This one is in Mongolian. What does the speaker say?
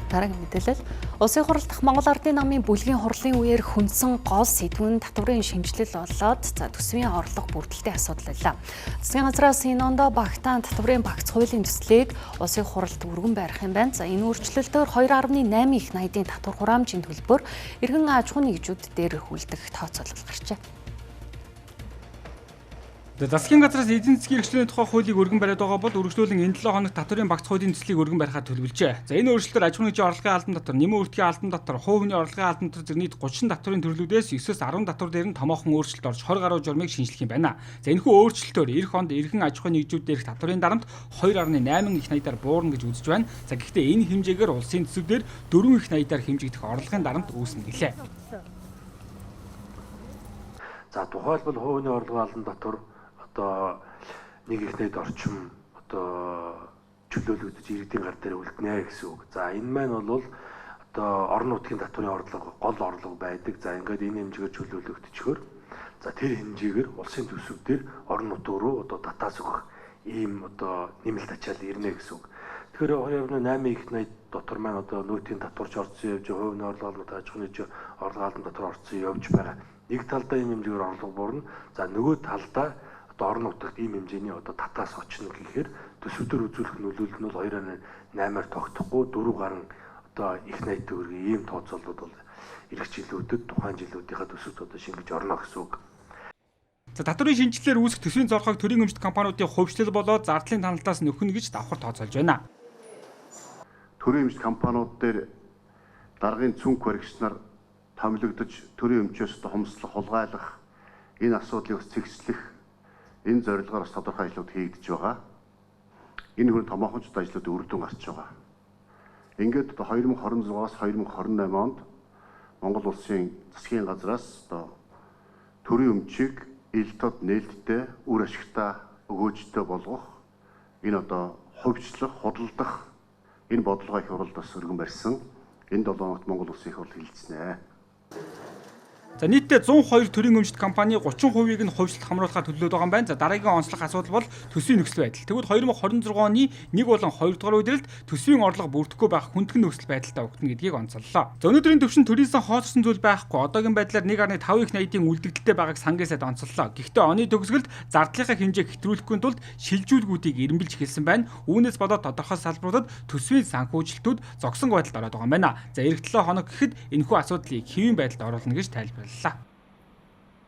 Дараагийн мэдээлэл. Улсын хурал дахь Монгол Ардын намын бүлгийн хурлын үеэр хүндсэн гол сэдв нь татврын шинжилэл болоод төсвийн орлого бүрдэлтийн асуудал байлаа. Засгийн газраас энэ онд багтаан татврын багц хуулийн төслийг улсын хуралд өргөн барих юм байна. Энэ өөрчлөлтөөр 2.8 их найдын татвар хураамжийн төлбөр эргэн аж ахуйн нэгжүүд дээр хүлдэх тооцоолол гарчээ. Засгийн газраас эдийн засгийн эрхлэлийн тухай хуулийг өргөн бариад байгаа бол үргэлжлүүлэн энэ 7 хоногт татврын багц хуулийн төслийг өргөн барихад төлөвлөжээ. За энэ өөрчлөлтөөр аж ахуйн нэгжийн орлогын албан татвар, нэмэн үртгийн албан татвар, хувь хүний орлогын албан татвар зэрэг 30 татврын төрлүүдээс 9-с 10 татвар дээр нь томоохон өөрчлөлт орж 20 гаруй журмыг шинжлэх юм байна. За энэхүү өөрчлөлтөөр эх онд эргэн аж ахуйн нэгжүүд дээрх татврын дарамт 2.8 их найдаар буурна гэж үзэж байна. За гэхдээ энэ хэмжээгээр улсын төсвөөр 4 их найдаар хэмжигдэх орлогын дарамт үүснэ гэлээ. За тухайлбал хувь хүний орлогын албан татвар одоо нэг их найд орчим одоо чөлөөлөгдөж иргэдийн гар дээр үлднэ гэсэн үг. За энэ маань бол одоо орон нутгийн татврын орлого гол орлого байдаг. За ингээд энэ хэмжээгээр чөлөөлөгдчихөөр за тэр хэмжээгээр улсын төсвүүдээр орон нутг руу одоо татаас өгөх ийм одоо нэмэлт ачаал ирнэ гэсэн үг. Тэгэхээр 2.8 их найд дотор маань одоо нөөтийн татварч орцсон явж, хувь хүний орлого аж ахуйн нэгжийн орлого албан татвар орцсон явж байгаа. Нэг талдаа ийм хэмжээгээр орлого буурна. За нөгөө талдаа орон нутагт ийм хэмжээний одоо татаас очно гэхээр төсвөдөр үзүүлэх нөлөөлөл нь бол 2.8-аар тогтохгүй 4 гаруй одоо их найт төгрөгийн ийм тооцоололууд бол эх жилүүдэд тухайн жилүүдийнхаа төсөвт одоо шингэж орно гэсэн үг. За татврын шинжилгээр үүсэх төсвийн зорилгыг төрийн өмчт компаниудын хувьчлал болоод зардлын таналтаас нөхнө гэж давхар тооцоолж байна. Төрийн өмчт компаниуд дээр даргын цүнх баригчнаар томилогдож төрийн өмчөөс хомслох, хулгайлах энэ асуудлыг цэгцлэх энэ зорилгоор бас тодорхой ажлууд хийгдэж байгаа. Энэ хүн томоохон ч ажлууд үр дүн гарч байгаа. Ингээд 2026-аас 2028 онд Монгол улсын засгийн газраас төрийн өмчийг ил тод нээлттэй үр ашигтай өгөөжтэй болгох энэ хувьчлах, худалдах энэ бодлогоо их хурлд бас өргөн барьсан. Энэ 7 хоногт Монгол улсын их хурл хэлэлцэнэ. За нийтдээ 102 төрийн өмчт компани 30%-ийг нь хувьчлалт хамруулахаар төлөвлөд байгаа юм байна. За дараагийн онцлог асуудал бол төсвийн нөхцөл байдал. Тэгвэл 2026 оны 1 болон 2 дугаар үеэрэлд төсвийн орлого бүрдэхгүй байх хүндхэн нөхцөл байдалтай өгтөн гэдгийг онцоллоо. За өнөөдрийн төвшин төрийнсэн хооцсон зүйл байхгүй. Одоогийн байдлаар 1.5 их найдын үлдэгдэлтэй байгааг сангасад онцоллоо. Гэхдээ оны төгсгөлд зардлынхаа хэмжээг хэтрүүлэхгүй тулд шилжүүлгүүдийг эренбэлж эхэлсэн байна. Үүнээс болоод тодорхой салбаруудад төсвийн санхүүжилтүүд зогсон байдалд ороод байгаа юм байна. За эх 7 хоног гэхэд энэхүү асуудлыг хэвийн байдалд оруулна гэж тайлбарлалаа.